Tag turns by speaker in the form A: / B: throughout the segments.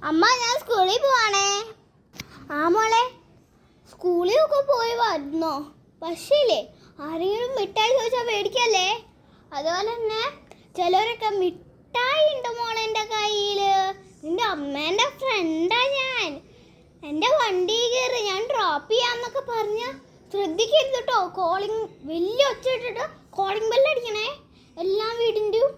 A: അമ്മ ഞാൻ സ്കൂളിൽ പോവാണേ. ആ മോളെ, സ്കൂളിലൊക്കെ പോയി വന്നോ? പക്ഷേ ആരെങ്കിലും മിഠായി ചോദിച്ചാൽ മേടിക്കല്ലേ. അതുപോലെ തന്നെ ചിലരൊക്കെ മിഠായി ഉണ്ട് മോളെ എൻ്റെ കയ്യിൽ. നിൻ്റെ അമ്മേൻ്റെ ഫ്രണ്ടാ ഞാൻ. എൻ്റെ വണ്ടി കയറി ഞാൻ ഡ്രോപ്പ് ചെയ്യാമെന്നൊക്കെ പറഞ്ഞാൽ ശ്രദ്ധിക്കരുത് കേട്ടോ. കോളിംഗ് വലിയ ഒച്ച ഇട്ടിട്ട് കോളിംഗ് ബെല്ലടിക്കണേ എല്ലാ വീടിൻ്റെയും.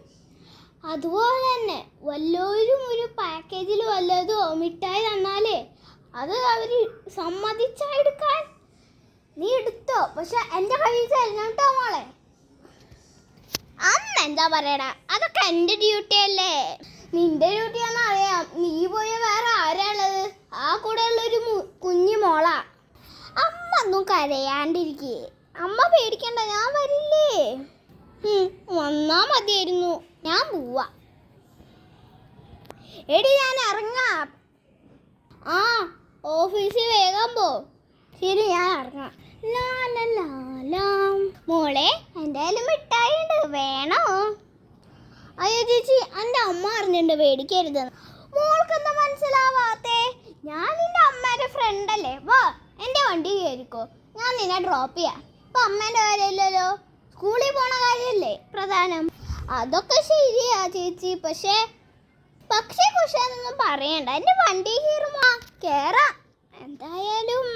A: അതുപോലെ തന്നെ വല്ലവരും ഒരു പാക്കേജിൽ വല്ലതോ മിഠായി തന്നാലേ അത് അവർ സമ്മതിച്ചെടുക്കാൻ നീ എടുത്തോ. പക്ഷെ എൻ്റെ കയ്യിൽ തരണം കേട്ടോ മോളെ. അമ്മ എന്താ പറയടാ, അതൊക്കെ എൻ്റെ ഡ്യൂട്ടി അല്ലേ. നിന്റെ ഡ്യൂട്ടിയാണെന്ന് അറിയാം. നീ പോയ വേറെ ആരാളത്? ആ കൂടെ ഉള്ളൊരു കുഞ്ഞു മോളാ. അമ്മ ഒന്നും കരയാണ്ടിരിക്കേ. അമ്മ പേടിക്കണ്ട, ഞാൻ വരില്ലേ. വന്നാ മതിയായിരുന്നു. ഞാൻ പോവാ. എടി ഞാൻ ഇറങ്ങാം. ആ ഓഫീസിൽ വേഗം പോ. ശരി ഞാൻ ഇറങ്ങാം. മോളെ എന്തായാലും മിഠായി ഉണ്ട്, വേണോ? അയ്യോ ചേച്ചി, എൻ്റെ അമ്മ അറിഞ്ഞിട്ടുണ്ട് പേടിക്കരുത്. മോൾക്കെന്താ മനസ്സിലാവാത്തേ? ഞാൻ നിന്റെ അമ്മേൻ്റെ ഫ്രണ്ടല്ലേ. വാ എൻ്റെ വണ്ടി കയറിക്കോ, ഞാൻ നിന്നെ ഡ്രോപ്പ് ചെയ്യാം. ഇപ്പം അമ്മേൻ്റെ കാര്യമില്ലല്ലോ, സ്കൂളിൽ പോണ കാര്യമല്ലേ പ്രധാനം. അതൊക്കെ ശരിയാ ചേച്ചി, പക്ഷേ എന്നൊന്നും പറയണ്ട. എൻ്റെ വണ്ടി കയറുമോ? കയറാം. എന്തായാലും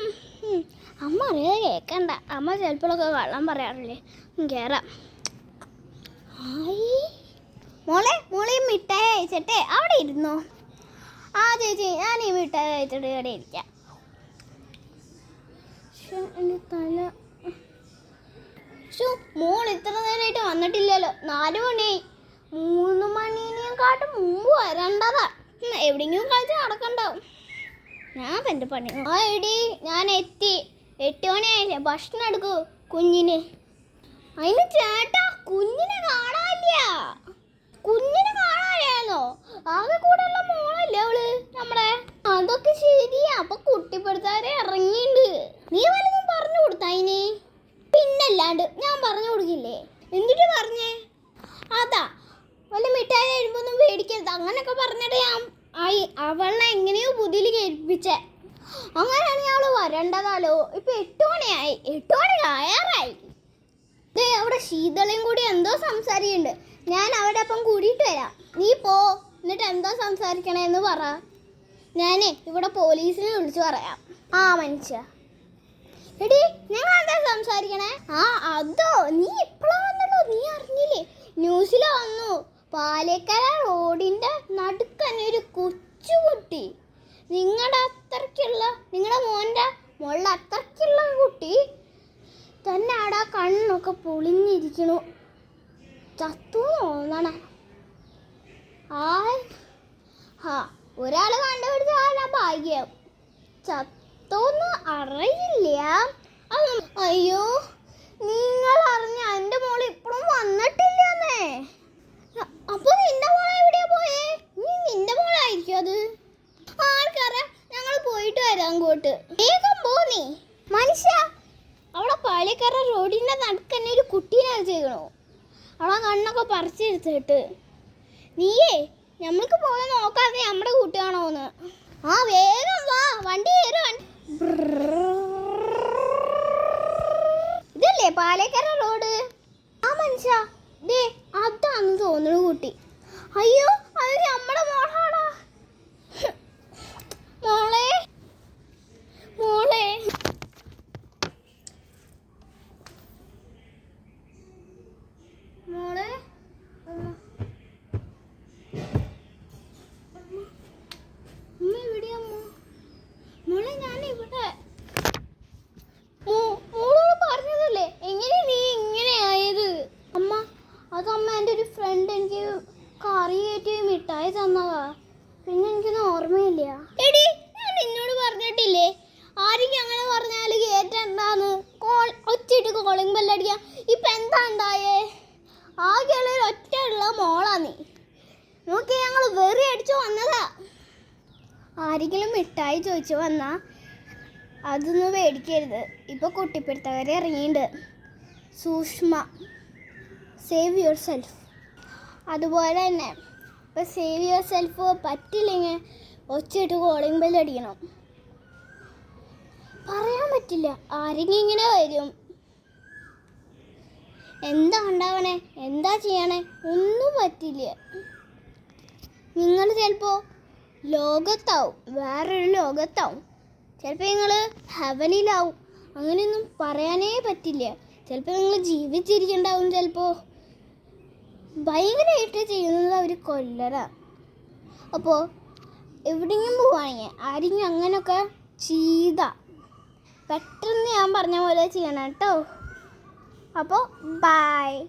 A: അമ്മ അറിയാതെ കേൾക്കണ്ട. അമ്മ ചിലപ്പോഴൊക്കെ കള്ളം പറയാറില്ലേ. കയറാം. മോളെ മിഠായി അയച്ചിട്ടെ അവിടെ ഇരുന്നോ. ആ ചേച്ചി, ഞാൻ ഈ മിഠായി അയച്ചിട്ട് ഇവിടെ ഇരിക്കാം. എൻ്റെ തല. മോൾ ഇത്ര നേരമായിട്ട് വന്നിട്ടില്ലല്ലോ. 4 മണിയായി. 3 മണിനെക്കാട്ടും മുമ്പ് വരേണ്ടതാ. എവിടെയെങ്കിലും കളിച്ച് നടക്കണ്ടാവും. ഞാൻ എൻ്റെ പണി. ആ എടി ഞാൻ എത്തി. 8 മണിയായില്ലേ. ഭക്ഷണം എടുക്കൂ കുഞ്ഞിന്. അതിന് ചേട്ടാ കുഞ്ഞിനെ കാണാനില്ല. കുഞ്ഞിനെ കാണാനില്ലാന്നോ? ആകെ കൂടെ ഉള്ള മോളല്ലേ അവള് നമ്മളെ. അതൊക്കെ ശരിയാ. അപ്പൊ കുട്ടിപ്പെടുത്താരെ ഇറങ്ങിയിട്ടുണ്ട്. നീ വല്ലതും പറഞ്ഞു കൊടുത്താ അതിന്? പിന്നല്ലാണ്ട് ഞാൻ പറഞ്ഞു കൊടുക്കില്ലേ. എന്നിട്ട് പറഞ്ഞേ അതാ വല്ല മിഠായി കഴിയുമ്പോന്നും പേടിക്കരുത് അങ്ങനെയൊക്കെ പറഞ്ഞിട്ട് ഞാൻ അവളെ എങ്ങനെയോ ബുദ്ധിയിൽ കേൾപ്പിച്ചേ. അങ്ങനെയാണെങ്കിൽ അവള് വരേണ്ടതാലോ. ഇപ്പൊ 8 മണിയായി. 8 മണി ആയാറായി. അവിടെ ശീതളയും കൂടി എന്തോ സംസാരിക്കുന്നുണ്ട്. ഞാൻ അവിടെ അപ്പം കൂടിയിട്ട് വരാം. നീ പോ. എന്നിട്ട് എന്തോ സംസാരിക്കണേന്ന് പറ. ഞാനേ ഇവിടെ പോലീസിനെ വിളിച്ചു പറയാം. ആ മനുഷ്യ. എടി ഞങ്ങൾ എന്താ സംസാരിക്കണേ? ആ അതോ, നീ ഇപ്പോഴാ വന്നല്ലോ. നീ അറിഞ്ഞില്ലേ? ന്യൂസിൽ വന്നു. പാലേക്കര റോഡിൻ്റെ നടുക്കന്നെ ഒരു കൊച്ചുകുട്ടി, നിങ്ങളുടെ മോളുടെ അത്രയ്ക്കുള്ള കുട്ടി തന്നെ അവിടെ കണ്ണൊക്കെ പൊളിഞ്ഞിരിക്കണു. ചത്തു തോന്നണ. ഒരാൾ കണ്ടുപിടിച്ചാൽ ഭാഗ്യം. ചത്തോന്ന് അറിയില്ല. അയ്യോ, നിങ്ങൾ അറിഞ്ഞ എൻ്റെ മോൾ ഇപ്പോഴും വന്നിട്ടില്ലെന്നേ. അപ്പൊ നിന്റെ മോളെ എവിടെയാ പോയേ? നിന്റെ മോളായിരിക്കും അത്. ആർക്കറിയാം. ഞങ്ങൾ പോയിട്ട് വരാം അങ്ങോട്ട്. വേഗം പോ നീ മനുഷ്യ. അവിടെ പാലിക്കര റോഡിന്റെ നടുക്കന്നെ ഒരു കുട്ടീനെ ചെയ്യണോ. അവളെ കണ്ണൊക്കെ പറിച്ചെടുത്തിട്ട്. നീയേ നമ്മൾക്ക് പോയി നോക്കാതെ നമ്മുടെ കൂട്ടുകാണോന്ന്. ആ വേഗം വാ, വണ്ടി കയറും. ഇതല്ലേ പാലേക്കര റോഡ്? ആ മനുഷ്യ ദേ അതാന്ന് തോന്നുന്നു കുട്ടി. അയ്യോ അത് നമ്മുടെ മോളാടാ. മോളെ മോളെ മോളെ അമ്മ എവിടെയാ? മോളെ ഞാനിവിടെ. മോളോട് പറഞ്ഞതല്ലേ എങ്ങനെ നീ ഇങ്ങനെ ആയത്? അമ്മ അതമ്മ എൻ്റെ ഒരു ഫ്രണ്ട് എനിക്ക് കറി കയറ്റി മിഠായി തന്നതാ. പിന്നെ എനിക്കൊന്നും ഓർമ്മയില്ല. എടി ഞാൻ നിന്നോട് പറഞ്ഞിട്ടില്ലേ ആരെങ്കിലും അങ്ങനെ പറഞ്ഞാൽ കേട്ടെന്താന്ന് ഒച്ചയിട്ട് കോളിംഗ് ബെല്ലടിക്കാം. ഇപ്പം എന്താ ഉണ്ടായേ? ആകെയുള്ള ഒരു ഒറ്റയുള്ള മോളാ നീ. നോക്കി ഞങ്ങൾ വെറി അടിച്ചു വന്നതാ. ആരെങ്കിലും മിഠായി ചോദിച്ചു വന്നാ അതൊന്നും മേടിക്കരുത്. ഇപ്പോൾ കുട്ടിപ്പെടുത്തവരെ ഇറങ്ങിയിട്ടുണ്ട്. സൂക്ഷ്മ, സേവ് യുവർ സെൽഫ്. അതുപോലെ തന്നെ ഇപ്പോൾ സേവ് യുവർ സെൽഫ് പറ്റില്ലെങ്കിൽ ഒച്ചയിട്ട് കോളിംഗ് ബെല്ല് അടിക്കണം. പറയാൻ പറ്റില്ല, ആരെങ്കിലും ഇങ്ങനെ വരും. എന്താ ഉണ്ടാവണേ, എന്താ ചെയ്യണേ ഒന്നും പറ്റില്ല. നിങ്ങൾ ചിലപ്പോൾ ലോകത്താവും, വേറൊരു ലോകത്താവും. ചിലപ്പോൾ നിങ്ങൾ ഹെവനിലാവും. അങ്ങനെയൊന്നും പറയാനേ പറ്റില്ല. ചിലപ്പോൾ നിങ്ങൾ ജീവിച്ചിരിക്കണ്ടാവും. ചിലപ്പോൾ ഭയങ്കരമായിട്ട് ചെയ്യുന്നത് അവർ കൊല്ലരാ. അപ്പോൾ എവിടെയെങ്കിലും പോവുകയാണെങ്കിൽ ആരെങ്കിലും അങ്ങനെയൊക്കെ ചെയ്താൽ പെട്ടെന്ന് ഞാൻ പറഞ്ഞ പോലെ ചെയ്യണം കേട്ടോ. അപ്പോൾ ബൈ.